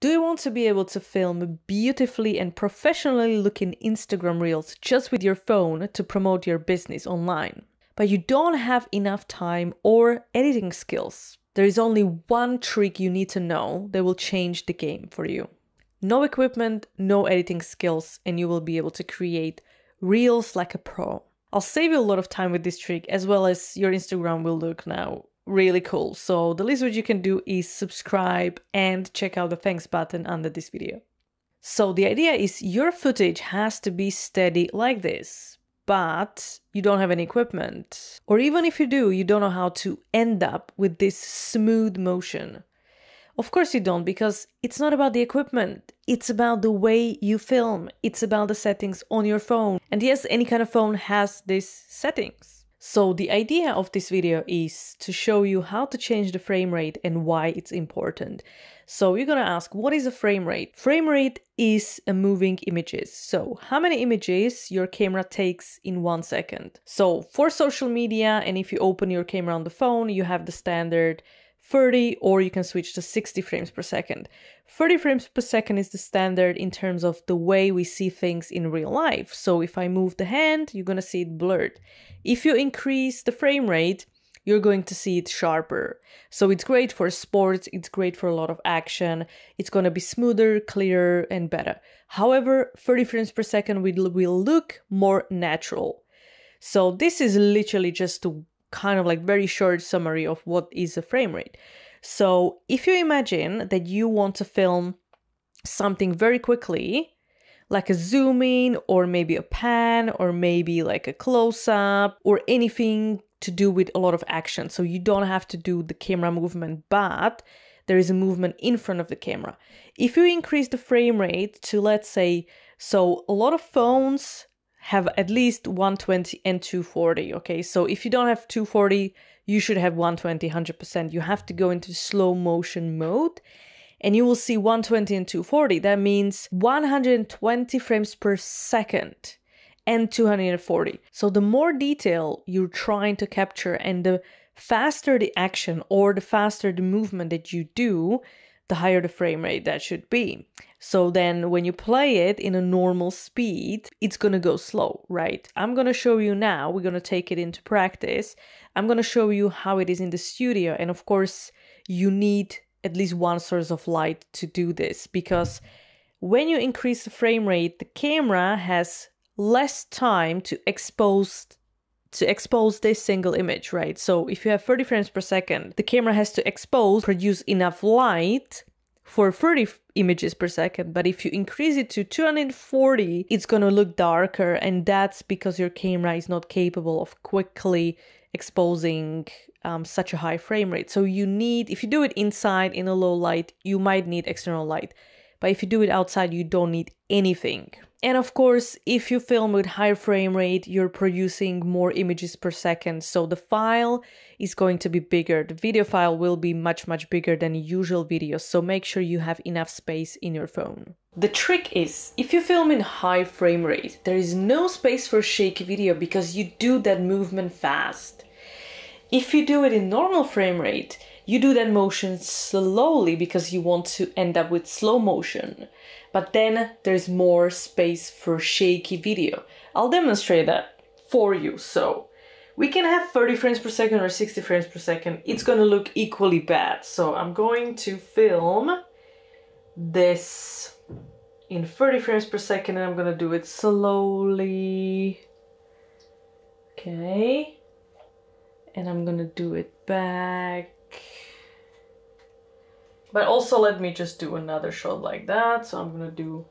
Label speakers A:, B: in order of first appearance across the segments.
A: Do you want to be able to film beautifully and professionally looking Instagram reels just with your phone to promote your business online? But you don't have enough time or editing skills. There is only one trick you need to know that will change the game for you. No equipment, no editing skills, and you will be able to create reels like a pro. I'll save you a lot of time with this trick, as well as your Instagram will look now really cool. So the least what you can do is subscribe and check out the thanks button under this video. So the idea is your footage has to be steady like this, but you don't have any equipment. Or even if you do, you don't know how to end up with this smooth motion. Of course you don't, because it's not about the equipment. It's about the way you film. It's about the settings on your phone. And yes, any kind of phone has these settings. So the idea of this video is to show you how to change the frame rate and why it's important. So you're gonna ask, what is a frame rate? Frame rate is a moving images. So how many images your camera takes in 1 second? So for social media, and if you open your camera on the phone, you have the standard 30, or you can switch to 60 frames per second. 30 frames per second is the standard in terms of the way we see things in real life. So if I move the hand, you're going to see it blurred. If you increase the frame rate, you're going to see it sharper. So it's great for sports, it's great for a lot of action. It's going to be smoother, clearer, and better. However, 30 frames per second will look more natural. So this is literally just to kind of like very short summary of what is a frame rate. So if you imagine that you want to film something very quickly, like a zoom in, or maybe a pan, or maybe like a close-up, or anything to do with a lot of action. So you don't have to do the camera movement, but there is a movement in front of the camera. If you increase the frame rate to, let's say, so a lot of phones have at least 120 and 240, okay? So if you don't have 240, you should have 120, 100%. You have to go into slow motion mode, and you will see 120 and 240. That means 120 frames per second and 240. So the more detail you're trying to capture and the faster the action or the faster the movement that you do, the higher the frame rate that should be. So then when you play it in a normal speed, it's going to go slow, right? I'm going to show you now, we're going to take it into practice. I'm going to show you how it is in the studio. And of course, you need at least one source of light to do this, because when you increase the frame rate, the camera has less time to expose this single image, right? So if you have 30 frames per second, the camera has to produce enough light for 30 images per second. But if you increase it to 240, it's going to look darker. And that's because your camera is not capable of quickly exposing such a high frame rate. So you need, if you do it inside in a low light, you might need external light. But if you do it outside, you don't need anything. And of course, if you film with higher frame rate, you're producing more images per second. So the file is going to be bigger. The video file will be much, much bigger than usual videos. So make sure you have enough space in your phone. The trick is, if you film in high frame rate, there is no space for shaky video because you do that movement fast. If you do it in normal frame rate, you do that motion slowly because you want to end up with slow motion. But then there's more space for shaky video. I'll demonstrate that for you. So we can have 30 frames per second or 60 frames per second. It's going to look equally bad. So I'm going to film this in 30 frames per second and I'm going to do it slowly. Okay. And I'm going to do it back. But also let me just do another shot like that. So I'm gonna do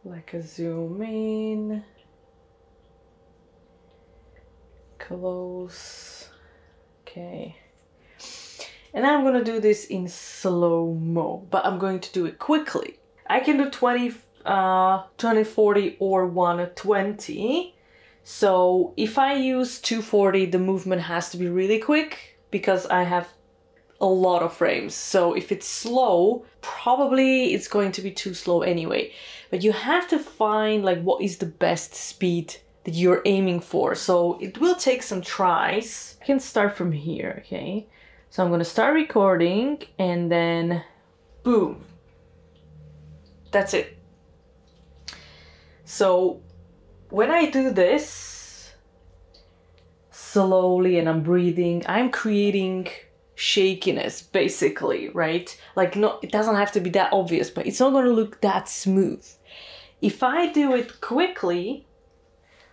A: like a zoom in, close, okay. And I'm gonna do this in slow-mo, but I'm going to do it quickly. I can do 240 or 120. So if I use 240, the movement has to be really quick because I have a lot of frames. So if it's slow, probably it's going to be too slow anyway. But you have to find like what is the best speed that you're aiming for. So it will take some tries. I can start from here, okay? So I'm gonna start recording and then Boom. That's it. So when I do this slowly and I'm breathing, I'm creating shakiness basically, right? Like, no, it doesn't have to be that obvious, but it's not going to look that smooth. If I do it quickly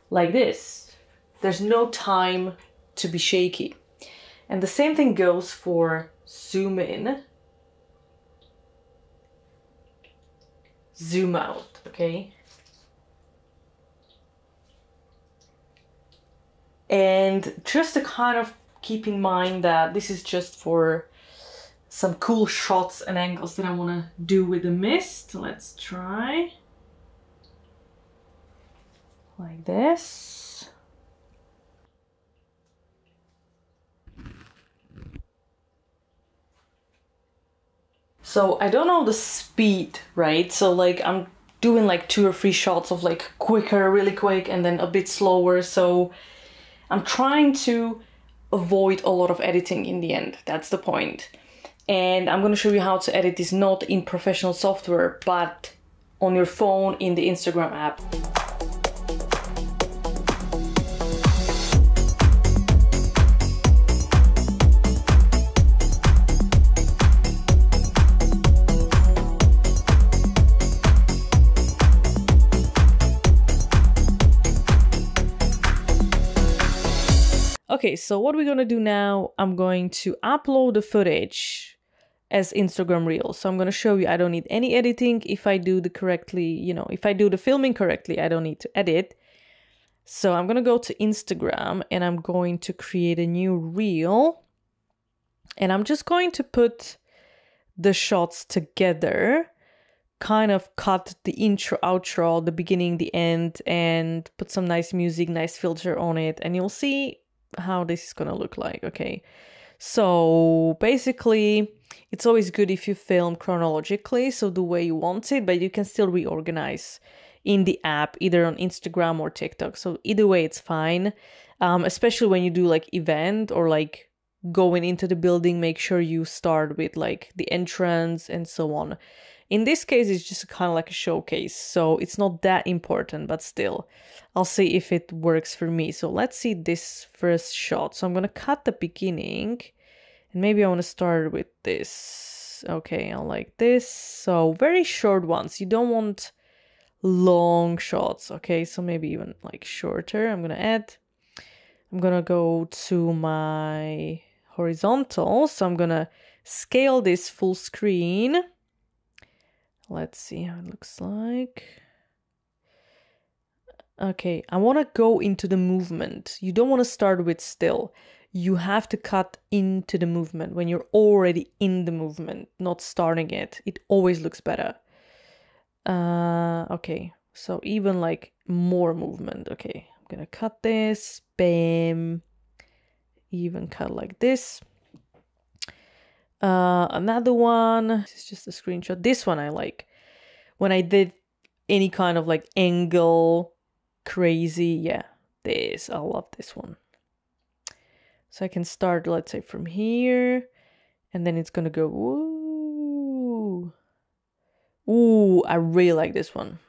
A: like this, there's no time to be shaky. And the same thing goes for zoom in, zoom out, okay? And just to kind of keep in mind that this is just for some cool shots and angles that I want to do with the mist. Let's try. Like this. So I don't know the speed, right? So like I'm doing like 2 or 3 shots of like quicker, really quick, and then a bit slower. So I'm trying to avoid a lot of editing in the end. That's the point. And I'm going to show you how to edit this not in professional software, but on your phone in the Instagram app. Okay, so what we're gonna do now, I'm going to upload the footage as Instagram Reels. So I'm gonna show you I don't need any editing. If I do the correctly, you know, if I do the filming correctly, I don't need to edit. So I'm gonna go to Instagram and I'm going to create a new reel. And I'm just going to put the shots together, kind of cut the intro, outro, the beginning, the end, and put some nice music, nice filter on it. And you'll see how this is gonna look like. Okay, so basically it's always good if you film chronologically, so the way you want it, but you can still reorganize in the app, either on Instagram or TikTok. So either way it's fine, especially when you do like event or like going into the building. Make sure you start with like the entrance and so on. In this case, it's just kind of like a showcase, so it's not that important, but still, I'll see if it works for me. So let's see this first shot. So I'm going to cut the beginning, and maybe I want to start with this. Okay, I like this. So very short ones. You don't want long shots, okay? So maybe even like shorter. I'm going to add. I'm going to go to my horizontal. So I'm going to scale this full screen. Let's see how it looks like. Okay, I want to go into the movement. You don't want to start with still. You have to cut into the movement when you're already in the movement, not starting it. It always looks better. Okay, so even like more movement. Okay, I'm gonna cut this. Bam. Even cut like this. Another one, this is just a screenshot. This one I like. When I did any kind of like angle, crazy, yeah, this, I love this one. So I can start, let's say, from here, and then it's gonna go, ooh. Ooh, I really like this one.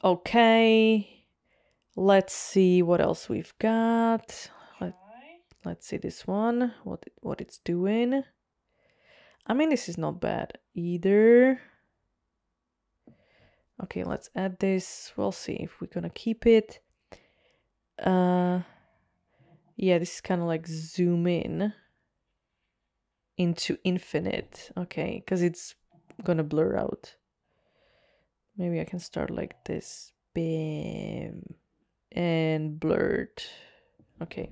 A: Okay, let's see what else we've got. Let's see this one, what it's doing. I mean, this is not bad either. Okay, let's add this. We'll see if we're gonna keep it. Yeah, this is kind of like zoom in into infinite. Okay, because it's gonna blur out. Maybe I can start like this. Bam. And blurred. Okay.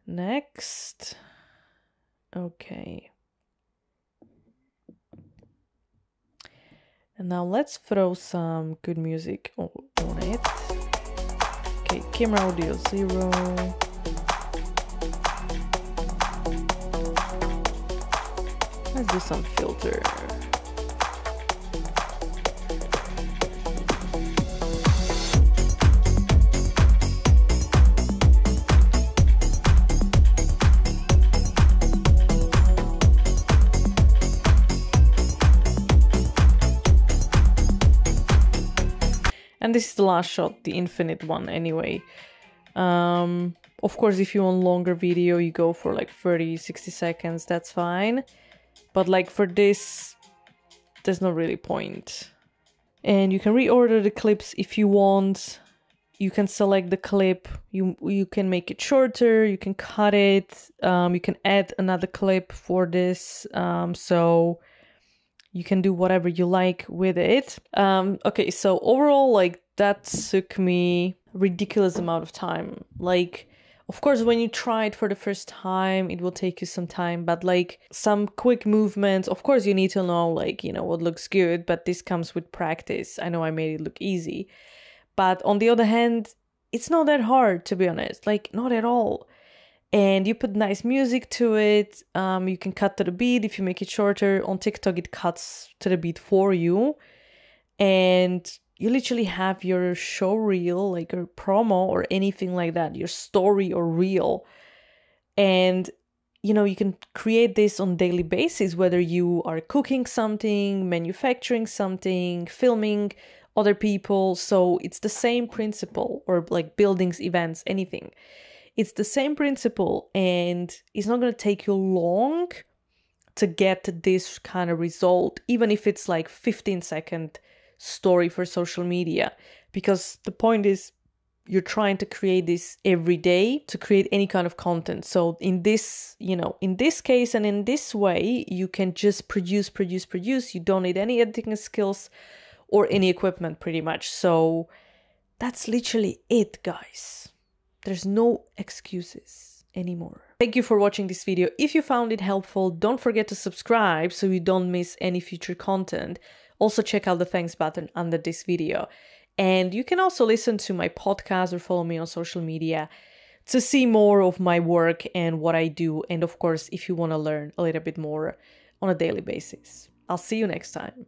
A: Next. Okay. And now let's throw some good music on it. Okay, camera audio 0. Let's do some filter. And this is the last shot, the infinite one anyway. Of course, if you want longer video, you go for like 30, 60 seconds, that's fine. But like for this, there's no really point. And you can reorder the clips if you want. You can select the clip, you can make it shorter, you can cut it, you can add another clip for this, so you can do whatever you like with it. Okay, so overall, like, that took me a ridiculous amount of time. Like, of course, when you try it for the first time, it will take you some time, but like some quick movements, of course, you need to know, like, you know, what looks good, but this comes with practice. I know I made it look easy, but on the other hand, it's not that hard, to be honest, like, not at all. And you put nice music to it. You can cut to the beat if you make it shorter. On TikTok, it cuts to the beat for you. And you literally have your show reel, like your promo or anything like that, your story or reel. And, you know, you can create this on a daily basis, whether you are cooking something, manufacturing something, filming other people. So it's the same principle, or like buildings, events, anything. It's the same principle, and it's not going to take you long to get this kind of result, even if it's like 15-second story for social media, because the point is you're trying to create this every day to create any kind of content. So in this, you know, in this case and in this way, you can just produce. You don't need any editing skills or any equipment pretty much. So that's literally it, guys. There's no excuses anymore. Thank you for watching this video. If you found it helpful, don't forget to subscribe so you don't miss any future content. Also check out the thanks button under this video. And you can also listen to my podcast or follow me on social media to see more of my work and what I do. And of course, if you want to learn a little bit more on a daily basis. I'll see you next time.